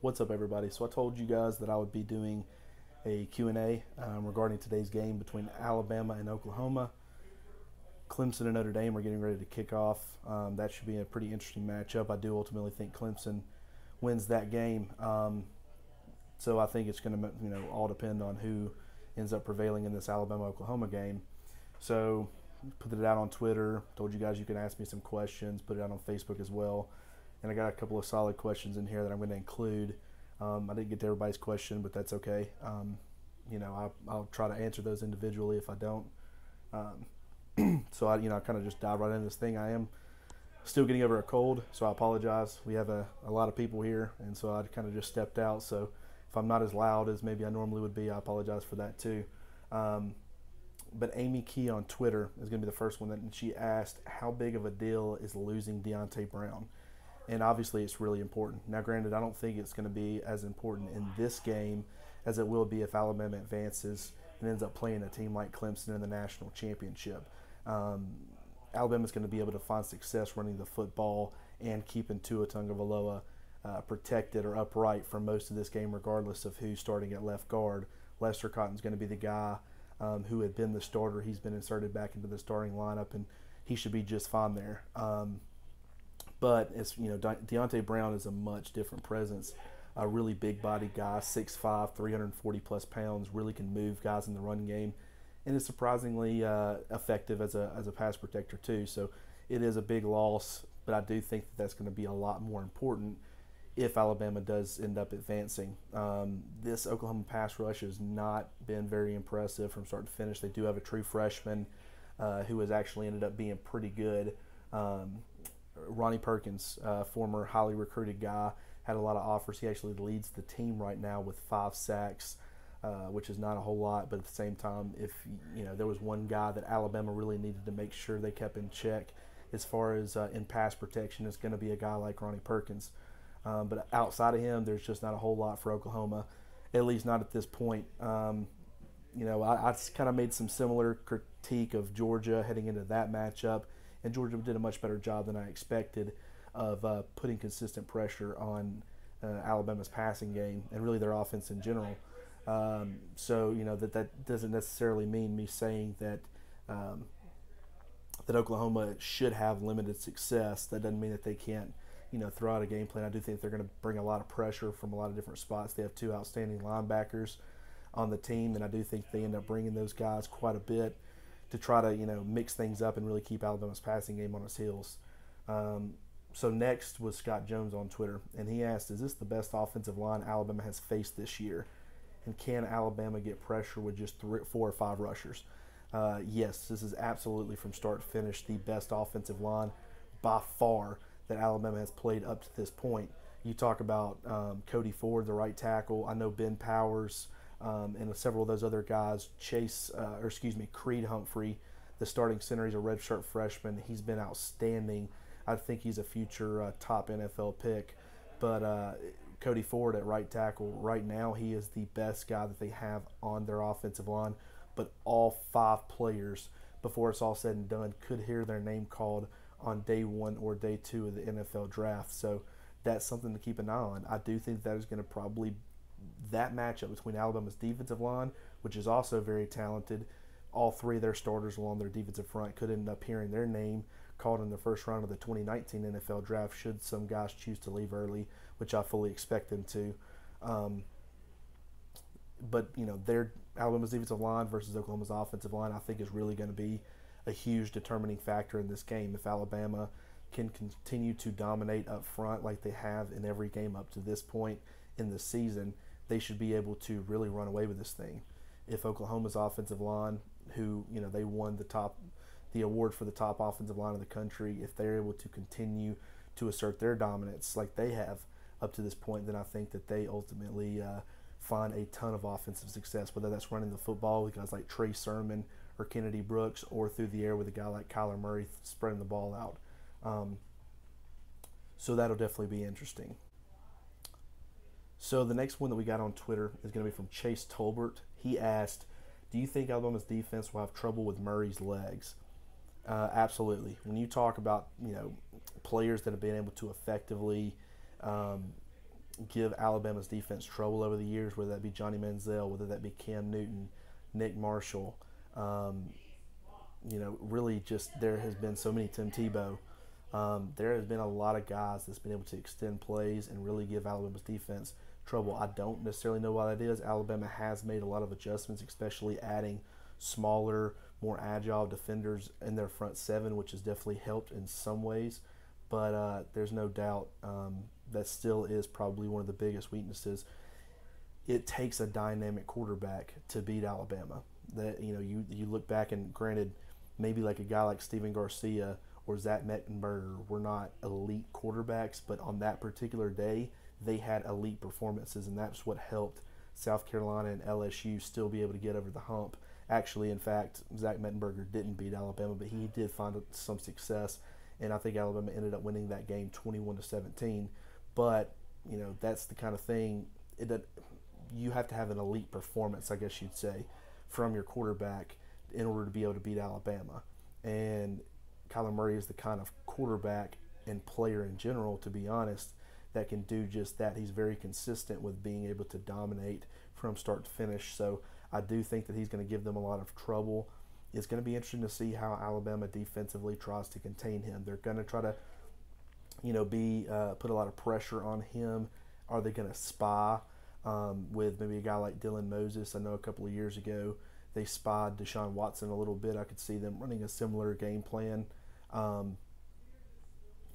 What's up, everybody? So I told you guys that I would be doing a Q&A regarding today's game between Alabama and Oklahoma. Clemson and Notre Dame are getting ready to kick off. That should be a pretty interesting matchup. I do ultimately think Clemson wins that game. So I think it's going to all depend on who ends up prevailing in this Alabama-Oklahoma game. So put it out on Twitter. Told you guys you can ask me some questions. Put it out on Facebook as well. And I got a couple of solid questions in here that I'm going to include. I didn't get to everybody's question, but that's okay. I'll try to answer those individually if I don't. So I kind of just dive right into this thing. I am still getting over a cold, so I apologize. We have a lot of people here, and so I kind of just stepped out. So if I'm not as loud as maybe I normally would be, I apologize for that too. But Amy Key on Twitter is going to be the first one, and she asked, how big of a deal is losing Deontay Brown? And obviously it's really important. Now, granted, I don't think it's going to be as important in this game as it will be if Alabama advances and ends up playing a team like Clemson in the national championship. Alabama's going to be able to find success running the football and keeping Tua Tagovailoa protected or upright for most of this game, regardless of who's starting at left guard. Lester Cotton's going to be the guy who had been the starter. He's been inserted back into the starting lineup, and he should be just fine there. But Deontay Brown is a much different presence. A really big body guy, 6'5", 340 plus pounds, really can move guys in the run game, and is surprisingly effective as a pass protector too. So it is a big loss, but I do think that's going to be a lot more important if Alabama does end up advancing. This Oklahoma pass rush has not been very impressive from start to finish. They do have a true freshman who has actually ended up being pretty good. Ronnie Perkins, former highly recruited guy, had a lot of offers. He actually leads the team right now with 5 sacks, which is not a whole lot. But at the same time, if there was one guy that Alabama really needed to make sure they kept in check as far as in pass protection, it's going to be a guy like Ronnie Perkins. But outside of him, there's just not a whole lot for Oklahoma, at least not at this point. I kind of made some similar critique of Georgia heading into that matchup. And Georgia did a much better job than I expected of putting consistent pressure on Alabama's passing game and really their offense in general. That doesn't necessarily mean me saying that that Oklahoma should have limited success. That doesn't mean that they can't throw out a game plan. I do think they're going to bring a lot of pressure from a lot of different spots. They have 2 outstanding linebackers on the team, and I do think they end up bringing those guys quite a bit to try to mix things up and really keep Alabama's passing game on its heels. So next was Scott Jones on Twitter, and he asked, is this the best offensive line Alabama has faced this year? And can Alabama get pressure with just 4 or 5 rushers? Yes, this is absolutely from start to finish the best offensive line by far that Alabama has played up to this point. You talk about Cody Ford, the right tackle. I know Ben Powers, and several of those other guys, Creed Humphrey, the starting center. He's a redshirt freshman. He's been outstanding. I think he's a future top NFL pick. But Cody Ford at right tackle, right now, he is the best guy that they have on their offensive line. But all 5 players, before it's all said and done, could hear their name called on day 1 or day 2 of the NFL draft. So that's something to keep an eye on. I do think that is going to probably that matchup between Alabama's defensive line, which is also very talented. All 3 of their starters along their defensive front could end up hearing their name called in the first round of the 2019 NFL draft should some guys choose to leave early, which I fully expect them to. But their Alabama's defensive line versus Oklahoma's offensive line, I think, is really going to be a huge determining factor in this game. If Alabama can continue to dominate up front like they have in every game up to this point in the season, they should be able to really run away with this thing. If Oklahoma's offensive line, who they won the award for the top offensive line in the country, if they're able to continue to assert their dominance like they have up to this point, then I think that they ultimately find a ton of offensive success, whether that's running the football with guys like Trey Sermon or Kennedy Brooks, or through the air with a guy like Kyler Murray spreading the ball out. So that'll definitely be interesting. So the next one that we got on Twitter is going to be from Chase Tolbert. He asked, do you think Alabama's defense will have trouble with Murray's legs? Absolutely. When you talk about players that have been able to effectively give Alabama's defense trouble over the years, whether that be Johnny Manziel, whether that be Cam Newton, Nick Marshall. Um, really just there has been so many Tim Tebow. There has been a lot of guys that's been able to extend plays and really give Alabama's defense trouble. I don't necessarily know why that is. Alabama has made a lot of adjustments, especially adding smaller, more agile defenders in their front seven, which has definitely helped in some ways. But there's no doubt that still is probably one of the biggest weaknesses. It takes a dynamic quarterback to beat Alabama. That you look back and granted, maybe like a guy like Steven Garcia or Zach Mettenberger were not elite quarterbacks, but on that particular day, they had elite performances, and that's what helped South Carolina and LSU still be able to get over the hump. Actually, in fact, Zach Mettenberger didn't beat Alabama, but he did find some success, and I think Alabama ended up winning that game 21-17. But that's the kind of thing that you have to have an elite performance, I guess you'd say, from your quarterback in order to be able to beat Alabama. And Kyler Murray is the kind of quarterback and player in general, to be honest, that can do just that. He's very consistent with being able to dominate from start to finish. So I do think that he's going to give them a lot of trouble. It's going to be interesting to see how Alabama defensively tries to contain him. They're going to try to, put a lot of pressure on him. Are they going to spy with maybe a guy like Dylan Moses? I know a couple of years ago they spied Deshaun Watson a little bit. I could see them running a similar game plan. Are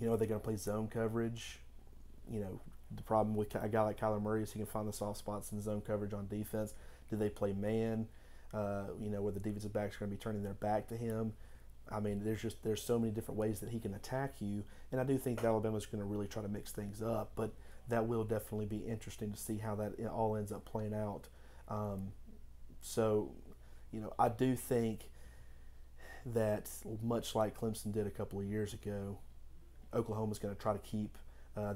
they going to play zone coverage? The problem with a guy like Kyler Murray is he can find the soft spots in zone coverage on defense. Do they play man? Where the defensive backs are going to be turning their back to him. I mean, there's so many different ways that he can attack you, and I do think that Alabama's going to really try to mix things up. But that will definitely be interesting to see how that all ends up playing out. I do think that much like Clemson did a couple of years ago, Oklahoma's going to try to keep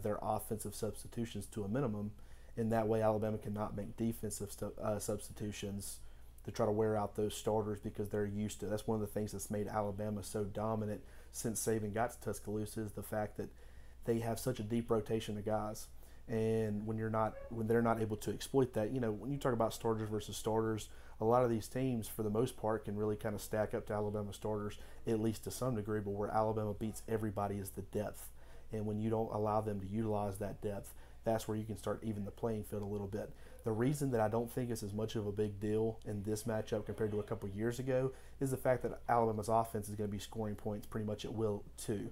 their offensive substitutions to a minimum. In that way, Alabama cannot make defensive substitutions to try to wear out those starters because they're used to. That's one of the things that's made Alabama so dominant since Saban got to Tuscaloosa is the fact that they have such a deep rotation of guys. And when they're not able to exploit that, when you talk about starters versus starters, a lot of these teams, for the most part, can really kind of stack up to Alabama starters, at least to some degree. But where Alabama beats everybody is the depth. And when you don't allow them to utilize that depth, that's where you can start even the playing field a little bit. The reason that I don't think it's as much of a big deal in this matchup compared to a couple of years ago is the fact that Alabama's offense is going to be scoring points pretty much at will too.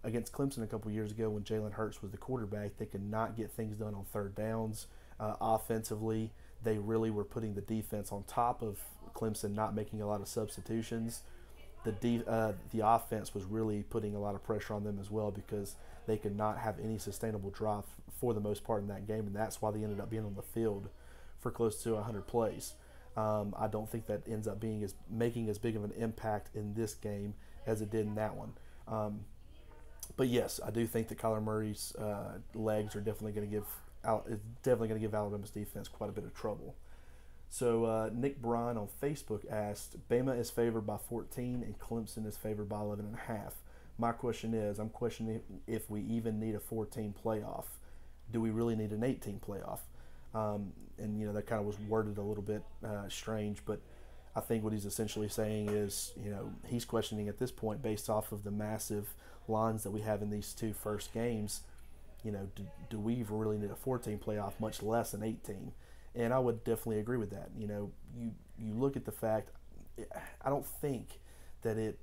Against Clemson a couple of years ago when Jalen Hurts was the quarterback, they could not get things done on third downs. Offensively, they really were putting the defense on top of Clemson, not making a lot of substitutions. The offense was really putting a lot of pressure on them as well because they could not have any sustainable drive for the most part in that game, and that's why they ended up being on the field for close to 100 plays. I don't think that ends up making as big of an impact in this game as it did in that one. But yes, I do think that Kyler Murray's legs are definitely going to give Alabama's defense quite a bit of trouble. So Nick Bryan on Facebook asked, Bama is favored by 14 and Clemson is favored by 11.5. My question is, I'm questioning if we even need a 14 playoff. Do we really need an 18 playoff? That kind of was worded a little bit strange, but I think what he's essentially saying is, he's questioning at this point based off of the massive lines that we have in these two first games, do we even really need a 14 playoff, much less an 18? And I would definitely agree with that. You look at the fact, I don't think that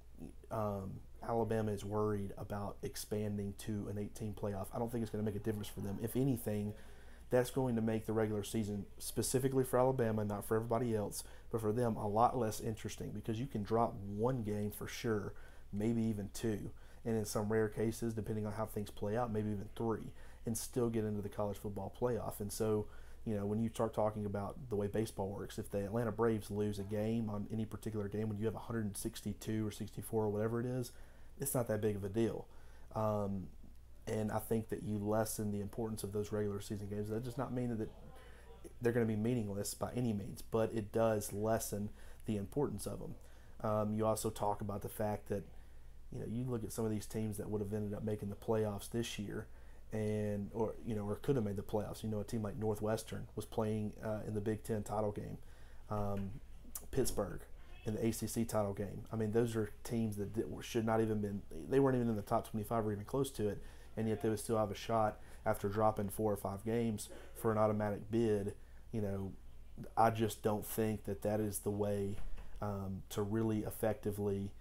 Alabama is worried about expanding to an 18 playoff. I don't think it's going to make a difference for them. If anything, that's going to make the regular season, specifically for Alabama, not for everybody else, but for them, a lot less interesting because you can drop one game for sure, maybe even two, and in some rare cases, depending on how things play out, maybe even three, and still get into the college football playoff. And so, when you start talking about the way baseball works, if the Atlanta Braves lose a game on any particular game, when you have 162 or 64 or whatever it is, it's not that big of a deal. And I think that you lessen the importance of those regular season games. That does not mean that they're going to be meaningless by any means, but it does lessen the importance of them. You also talk about the fact that, you look at some of these teams that would have ended up making the playoffs this year, and or could have made the playoffs. A team like Northwestern was playing in the Big Ten title game, Pittsburgh in the ACC title game. I mean, those are teams that should not even been. They weren't even in the top 25 or even close to it, and yet they would still have a shot after dropping 4 or 5 games for an automatic bid. I just don't think that is the way to really effectively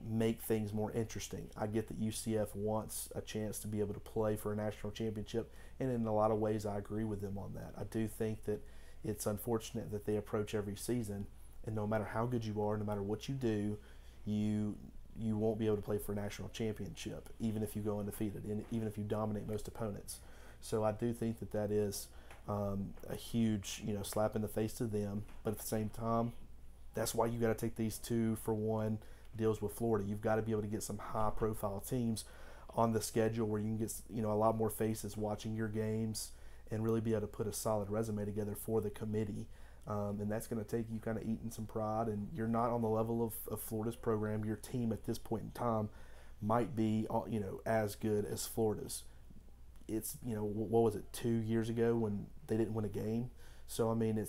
make things more interesting. I get that UCF wants a chance to be able to play for a national championship, and in a lot of ways I agree with them on that. I do think that it's unfortunate that they approach every season, and no matter how good you are, no matter what you do, you won't be able to play for a national championship, even if you go undefeated, and even if you dominate most opponents. So I do think that is a huge slap in the face to them, but at the same time, that's why you got to take these 2-for-1 deals with Florida. You've got to be able to get some high-profile teams on the schedule where you can get a lot more faces watching your games and really be able to put a solid resume together for the committee. And that's going to take you kind of eating some pride. And you're not on the level of Florida's program. Your team at this point in time might be as good as Florida's. It's what was it, 2 years ago when they didn't win a game. So I mean,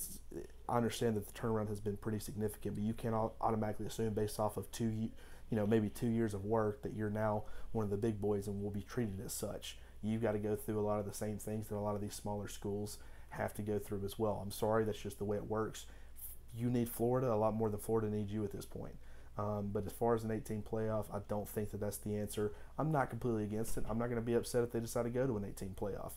I understand that the turnaround has been pretty significant, but you can't automatically assume based off of maybe 2 years of work that you're now one of the big boys and will be treated as such. You've got to go through a lot of the same things that a lot of these smaller schools have to go through as well. I'm sorry, that's just the way it works. You need Florida a lot more than Florida needs you at this point. But as far as an 18 playoff, I don't think that's the answer. I'm not completely against it. I'm not going to be upset if they decide to go to an 18 playoff.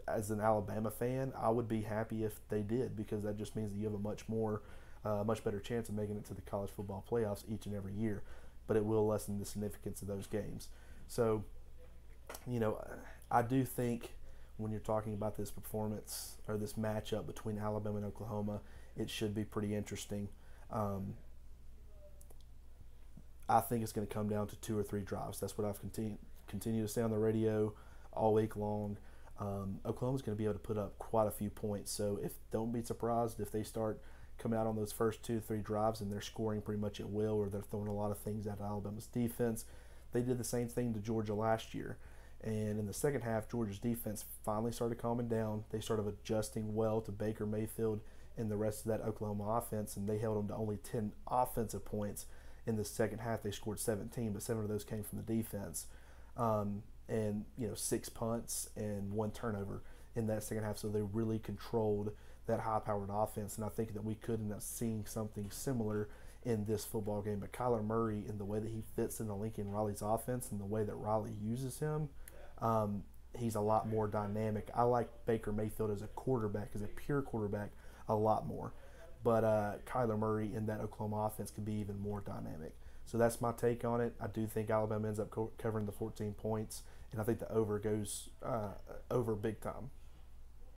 As an Alabama fan, I would be happy if they did, because that just means that you have a much better chance of making it to the college football playoffs each and every year. But it will lessen the significance of those games. So, I do think when you're talking about this performance or this matchup between Alabama and Oklahoma, it should be pretty interesting. I think it's going to come down to 2 or 3 drives. That's what I've continued to say on the radio all week long. Oklahoma's going to be able to put up quite a few points. So don't be surprised if they start coming out on those first 2-3 drives and they're scoring pretty much at will, or they're throwing a lot of things at Alabama's defense. They did the same thing to Georgia last year. And in the second half, Georgia's defense finally started calming down. They started adjusting well to Baker Mayfield and the rest of that Oklahoma offense, and they held them to only 10 offensive points. In the second half, they scored 17, but 7 of those came from the defense. And 6 punts and 1 turnover in that second half. So they really controlled that high-powered offense, and I think that we could end up seeing something similar in this football game. But Kyler Murray, in the way that he fits into Lincoln Riley's offense and the way that Riley uses him, he's a lot more dynamic. I like Baker Mayfield as a quarterback, as a pure quarterback, a lot more. But Kyler Murray in that Oklahoma offense can be even more dynamic. So that's my take on it. I do think Alabama ends up covering the 14 points, and I think the over goes over big time.